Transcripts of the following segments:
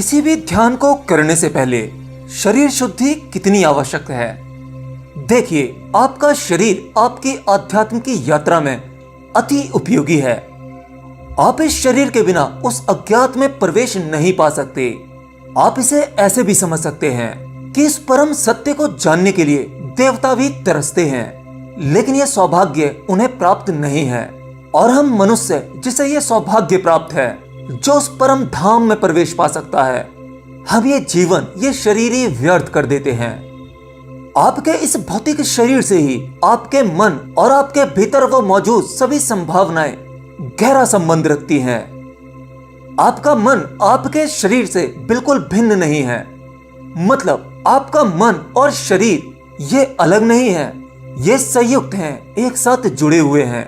किसी भी ध्यान को करने से पहले शरीर शुद्धि कितनी आवश्यक है। देखिए, आपका शरीर आपकी आध्यात्म की यात्रा में अति उपयोगी है। आप इस शरीर के बिना उस अज्ञात में प्रवेश नहीं पा सकते। आप इसे ऐसे भी समझ सकते हैं कि इस परम सत्य को जानने के लिए देवता भी तरसते हैं, लेकिन यह सौभाग्य उन्हें प्राप्त नहीं है। और हम मनुष्य जिसे यह सौभाग्य प्राप्त है, जो उस परम धाम में प्रवेश पा सकता है, हम ये जीवन, ये शरीर ही व्यर्थ कर देते हैं। आपके इस भौतिक शरीर से ही आपके मन और आपके भीतर वो मौजूद सभी संभावनाएं गहरा संबंध रखती हैं। आपका मन आपके शरीर से बिल्कुल भिन्न नहीं है। मतलब आपका मन और शरीर ये अलग नहीं है, ये संयुक्त हैं, एक साथ जुड़े हुए हैं।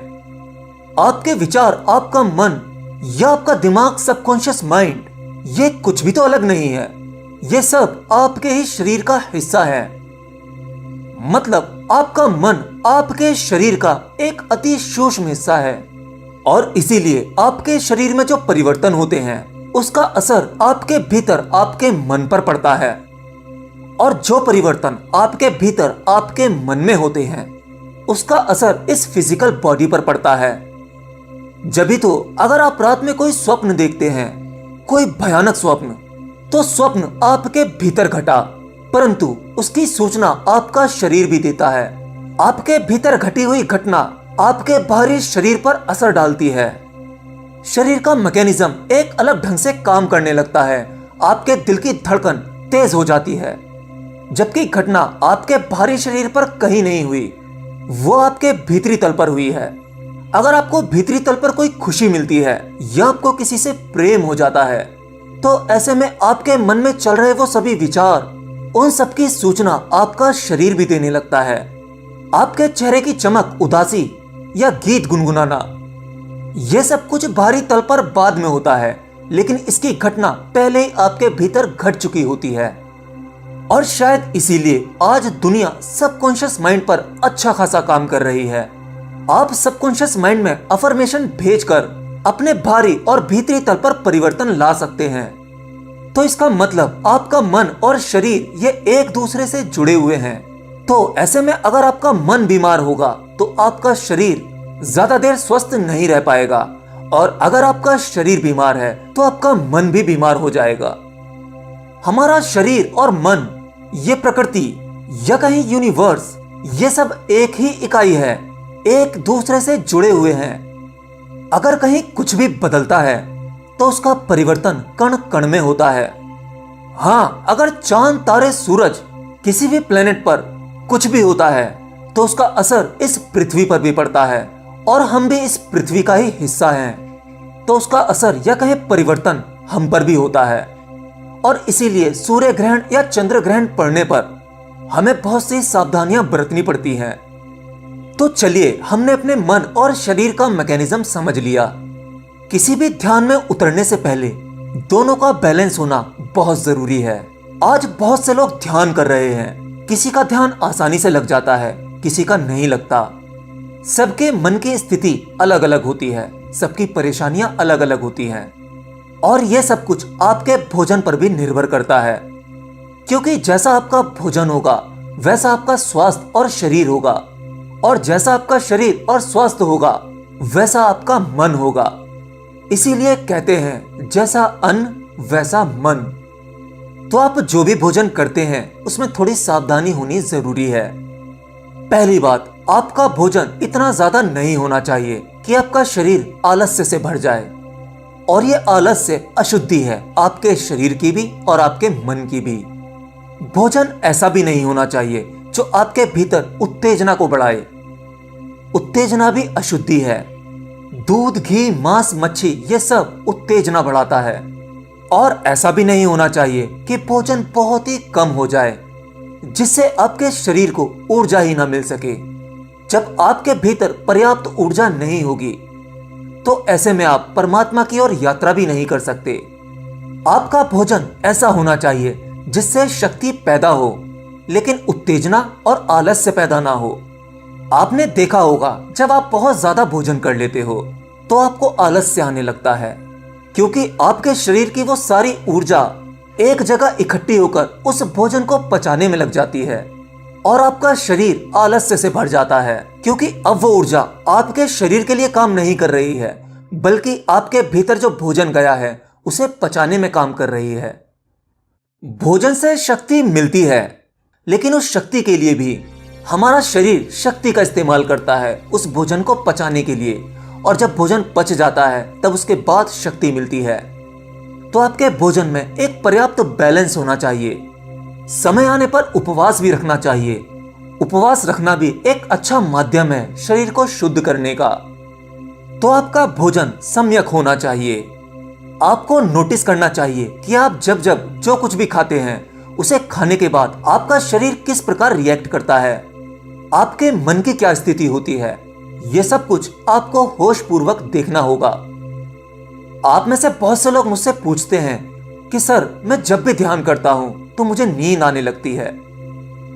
आपके विचार, आपका मन या आपका दिमाग, सबकॉन्शियस माइंड, ये कुछ भी तो अलग नहीं है। ये सब आपके ही शरीर का हिस्सा है। मतलब आपका मन आपके शरीर का एक अति सूक्ष्म हिस्सा है, और इसीलिए आपके शरीर में जो परिवर्तन होते हैं, उसका असर आपके भीतर आपके मन पर पड़ता है। और जो परिवर्तन आपके भीतर आपके मन में होते हैं, उसका असर इस फिजिकल बॉडी पर पड़ता है। जब भी तो अगर आप रात में कोई स्वप्न देखते हैं, कोई भयानक स्वप्न, तो स्वप्न आपके भीतर घटा, परंतु उसकी सूचना आपका शरीर भी देता है। आपके भीतर घटी हुई घटना आपके बाहरी शरीर पर असर डालती है। शरीर का मैकेनिज्म एक अलग ढंग से काम करने लगता है। आपके दिल की धड़कन तेज हो जाती है, जबकि घटना आपके बाहरी शरीर पर कहीं नहीं हुई, वो आपके भीतरी तल पर हुई है। अगर आपको भीतरी तल पर कोई खुशी मिलती है या आपको किसी से प्रेम हो जाता है, तो ऐसे में आपके मन में चल रहे वो सभी विचार, उन सब की सूचना आपका शरीर भी देने लगता है। आपके चेहरे की चमक, उदासी या गीत गुनगुनाना, यह सब कुछ बाहरी तल पर बाद में होता है, लेकिन इसकी घटना पहले ही आपके भीतर घट चुकी होती है। और शायद इसीलिए आज दुनिया सबकॉन्शियस माइंड पर अच्छा खासा काम कर रही है। आप सबकॉन्शियस माइंड में अफर्मेशन भेजकर अपने बाहरी और भीतरी तल पर परिवर्तन ला सकते हैं। तो इसका मतलब आपका मन और शरीर ये एक दूसरे से जुड़े हुए हैं। तो ऐसे में अगर आपका मन बीमार होगा, तो आपका शरीर ज्यादा देर स्वस्थ नहीं रह पाएगा, और अगर आपका शरीर बीमार है, तो आपका मन भी बीमार हो जाएगा। हमारा शरीर और मन, ये प्रकृति या कहीं यूनिवर्स, ये सब एक ही इकाई है, एक दूसरे से जुड़े हुए हैं। अगर कहीं कुछ भी बदलता है, तो उसका परिवर्तन कण कण में होता है। हाँ, अगर चांद, तारे, सूरज, किसी भी प्लेनेट पर कुछ भी होता है, तो उसका असर इस पृथ्वी पर भी पड़ता है, और हम भी इस पृथ्वी का ही हिस्सा हैं। तो उसका असर या कहें परिवर्तन हम पर भी होता है। और इसीलिए सूर्य ग्रहण या चंद्र ग्रहण पड़ने पर हमें बहुत सी सावधानियां बरतनी पड़ती हैं। तो चलिए, हमने अपने मन और शरीर का मैकेनिज्म समझ लिया। किसी भी ध्यान में उतरने से पहले दोनों का बैलेंस होना बहुत जरूरी है। आज बहुत से लोग ध्यान कर रहे हैं, किसी का ध्यान आसानी से लग जाता है, किसी का नहीं लगता। सबके मन की स्थिति अलग अलग होती है, सबकी परेशानियां अलग अलग होती हैं, और यह सब कुछ आपके भोजन पर भी निर्भर करता है। क्योंकि जैसा आपका भोजन होगा, वैसा आपका स्वास्थ्य और शरीर होगा, और जैसा आपका शरीर और स्वास्थ्य होगा, वैसा आपका मन होगा। इसीलिए कहते हैं, जैसा अन्न वैसा मन। तो आप जो भी भोजन करते हैं, उसमें थोड़ी सावधानी होनी जरूरी है। पहली बात, आपका भोजन इतना ज्यादा नहीं होना चाहिए कि आपका शरीर आलस्य से भर जाए। और ये आलस्य अशुद्धि है, आपके शरीर की भी और आपके मन की भी। भोजन ऐसा भी नहीं होना चाहिए जो आपके भीतर उत्तेजना को बढ़ाए। उत्तेजना भी अशुद्धि है। दूध, घी, मांस, मच्छी, ये सब उत्तेजना बढ़ाता है। और ऐसा भी नहीं होना चाहिए कि भोजन बहुत ही कम हो जाए, जिससे आपके शरीर को ऊर्जा ही ना मिल सके। जब आपके भीतर पर्याप्त ऊर्जा नहीं होगी, तो ऐसे में आप परमात्मा की ओर यात्रा भी नहीं कर सकते। आपका भोजन ऐसा होना चाहिए जिससे शक्ति पैदा हो, लेकिन उत्तेजना और आलस्य पैदा ना हो। आपने देखा होगा, जब आप बहुत ज्यादा भोजन कर लेते हो, तो आपको आलस्य आने लगता है, क्योंकि आपके शरीर की वो सारी ऊर्जा एक जगह इकट्ठी होकर उस भोजन को पचाने में लग जाती है और आपका शरीर आलस्य से भर जाता है, क्योंकि अब वो ऊर्जा आपके शरीर के लिए काम नहीं कर रही है, बल्कि आपके भीतर जो भोजन गया है उसे पचाने में काम कर रही है। भोजन से शक्ति मिलती है, लेकिन उस शक्ति के लिए भी हमारा शरीर शक्ति का इस्तेमाल करता है उस भोजन को पचाने के लिए, और जब भोजन पच जाता है तब उसके बाद शक्ति मिलती है। तो आपके भोजन में एक पर्याप्त बैलेंस होना चाहिए। समय आने पर उपवास भी रखना चाहिए। उपवास रखना भी एक अच्छा माध्यम है शरीर को शुद्ध करने का। तो आपका भोजन सम्यक होना चाहिए। आपको नोटिस करना चाहिए कि आप जब जब जो कुछ भी खाते हैं उसे खाने के बाद आपका शरीर किस प्रकार रिएक्ट करता है, आपके मन की क्या स्थिति होती है। यह सब कुछ आपको होश पूर्वक देखना होगा। आप में से बहुत से लोग मुझसे पूछते हैं कि सर, मैं जब भी ध्यान करता हूं तो मुझे नींद आने लगती है।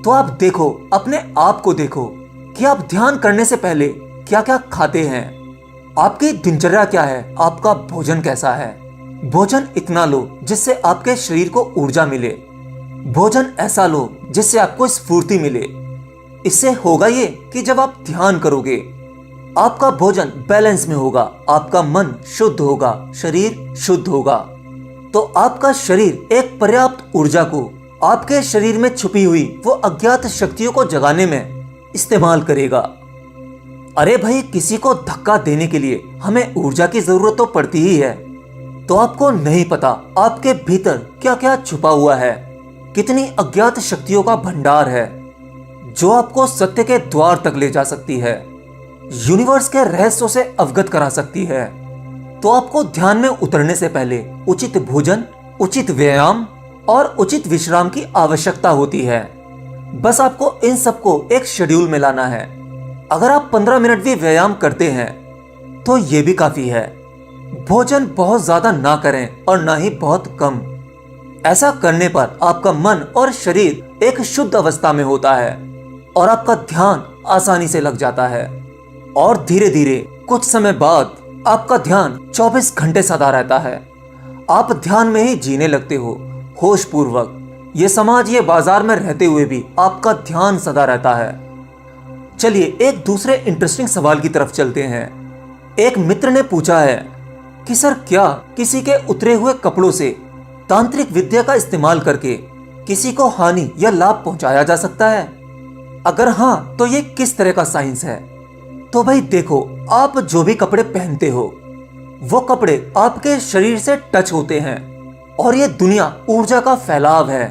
तो आप देखो, अपने आप को देखो कि आप ध्यान करने से पहले क्या क्या खाते हैं, आपकी दिनचर्या क्या है, आपका भोजन कैसा है। भोजन इतना लो जिससे आपके शरीर को ऊर्जा मिले। भोजन ऐसा लो जिससे आपको स्फूर्ति मिले। इससे होगा ये कि जब आप ध्यान करोगे आपका भोजन बैलेंस में होगा, आपका मन शुद्ध होगा, शरीर शुद्ध होगा। तो आपका शरीर एक पर्याप्त ऊर्जा को आपके शरीर में छुपी हुई वो अज्ञात शक्तियों को जगाने में इस्तेमाल करेगा। अरे भाई, किसी को धक्का देने के लिए हमें ऊर्जा की जरूरत तो पड़ती ही है। तो आपको नहीं पता आपके भीतर क्या क्या छुपा हुआ है, कितनी अज्ञात शक्तियों का भंडार है जो आपको सत्य के द्वार तक ले जा सकती है, यूनिवर्स के रहस्यों से अवगत करा सकती है। तो आपको ध्यान में उतरने से पहले उचित भोजन, उचित व्यायाम और उचित विश्राम की आवश्यकता होती है। बस आपको इन सबको एक शेड्यूल में लाना है। अगर आप 15 मिनट भी व्यायाम करते हैं तो ये भी काफी है। भोजन बहुत ज्यादा ना करें और ना ही बहुत कम। ऐसा करने पर आपका मन और शरीर एक शुद्ध अवस्था में होता है और आपका ध्यान आसानी से लग जाता है, और धीरे धीरे कुछ समय बाद आपका ध्यान 24 घंटे सदा रहता है। आप ध्यान में ही जीने लगते हो, होश पूर्वक। ये समाज, ये बाजार में रहते हुए भी आपका ध्यान सदा रहता है। चलिए एक दूसरे इंटरेस्टिंग सवाल की तरफ चलते हैं। एक मित्र ने पूछा है कि सर, क्या किसी के उतरे हुए कपड़ों से तांत्रिक विद्या का इस्तेमाल करके किसी को हानि या लाभ पहुंचाया जा सकता है? अगर हाँ, तो ये किस तरह का साइंस है? तो भाई देखो, आप जो भी कपड़े पहनते हो वो कपड़े आपके शरीर से टच होते हैं, और ये दुनिया ऊर्जा का फैलाव है।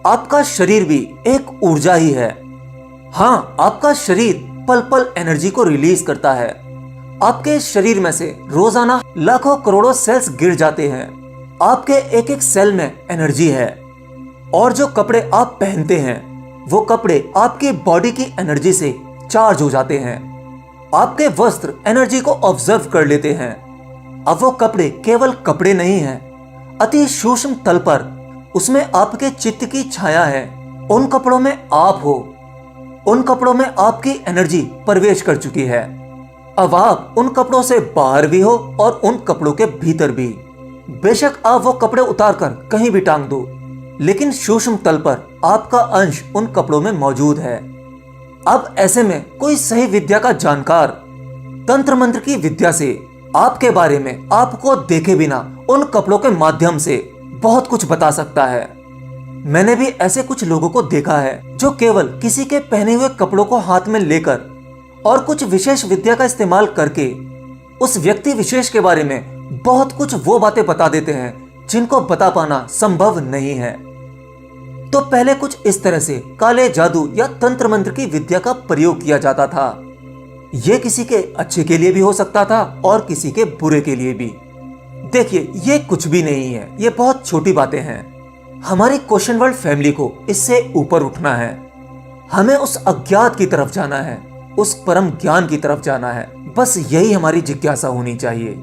आपका शरीर भी एक ऊर्जा ही है। हाँ, आपका शरीर पल पल एनर्जी को रिलीज करता है। आपके शरीर में से रोजाना लाखों करोड़ों सेल्स गिर जाते हैं। आपके एक एक सेल में एनर्जी है, और जो कपड़े आप पहनते हैं वो कपड़े आपकी बॉडी की एनर्जी से चार्ज हो जाते हैं। आपके वस्त्र एनर्जी को ऑब्जर्व कर लेते हैं। अब वो कपड़े केवल कपड़े नहीं हैं, अति सूक्ष्म तल पर उसमें आपके चित्त की छाया है। उन कपड़ों में आप हो, उन कपड़ों में आपकी एनर्जी प्रवेश कर चुकी है। अब आप उन कपड़ों से बाहर भी हो और उन कपड़ों के भीतर भी। बेशक आप वो कपड़े उतारकर कहीं भी टांग दो, लेकिन सूक्ष्म तल पर आपका अंश उन कपड़ों में मौजूद है। अब ऐसे में कोई सही विद्या का जानकार तंत्र मंत्र की विद्या से आपके बारे में आपको देखे बिना उन कपड़ों के माध्यम से बहुत कुछ बता सकता है। मैंने भी ऐसे कुछ लोगों को देखा है जो केवल किसी के पहने हुए कपड़ों को हाथ में लेकर और कुछ विशेष विद्या का इस्तेमाल करके उस व्यक्ति विशेष के बारे में बहुत कुछ वो बातें बता देते हैं जिनको बता पाना संभव नहीं है। तो पहले कुछ इस तरह से काले जादू या तंत्र मंत्र की विद्या का प्रयोग किया जाता था। ये किसी के अच्छे के लिए भी हो सकता था और किसी के बुरे के लिए भी। देखिए, ये कुछ भी नहीं है, ये बहुत छोटी बातें हैं। हमारी क्वेश्चन वर्ल्ड फैमिली को इससे ऊपर उठना है। हमें उस अज्ञात की तरफ जाना है, उस परम ज्ञान की तरफ जाना है। बस यही हमारी जिज्ञासा होनी चाहिए।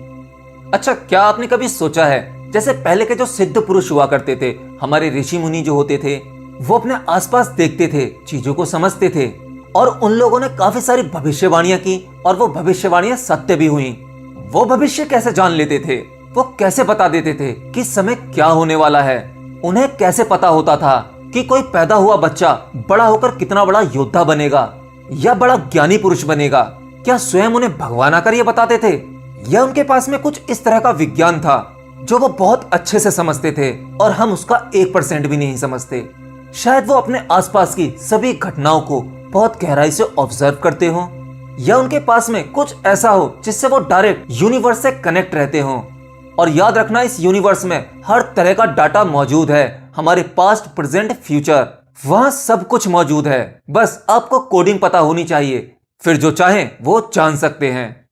अच्छा, क्या आपने कभी सोचा है, जैसे पहले के जो सिद्ध पुरुष हुआ करते थे, हमारे ऋषि मुनि जो होते थे, वो अपने आसपास देखते थे, चीजों को समझते थे, और उन लोगों ने काफी सारी भविष्यवाणियां की और वो भविष्यवाणियां सत्य भी हुई। वो भविष्य कैसे जान लेते थे? वो कैसे बता देते थे कि समय क्या होने वाला है? उन्हें कैसे पता होता था कि कोई पैदा हुआ बच्चा बड़ा होकर कितना बड़ा योद्धा बनेगा या बड़ा ज्ञानी पुरुष बनेगा? क्या स्वयं उन्हें भगवान आकर ये बताते थे, या उनके पास में कुछ इस तरह का विज्ञान था जो वो बहुत अच्छे से समझते थे और हम उसका 1% भी नहीं समझते? शायद वो अपने आसपास की सभी घटनाओं को बहुत गहराई से ऑब्जर्व करते हो, या उनके पास में कुछ ऐसा हो जिससे वो डायरेक्ट यूनिवर्स से कनेक्ट रहते हो। और याद रखना, इस यूनिवर्स में हर तरह का डाटा मौजूद है, हमारे पास्ट, प्रेजेंट, फ्यूचर, वहां सब कुछ मौजूद है। बस आपको कोडिंग पता होनी चाहिए, फिर जो चाहें वो जान सकते हैं।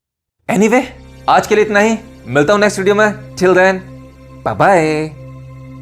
एनीवे, आज के लिए इतना ही। मिलता हूं नेक्स्ट वीडियो में। Till then, bye bye.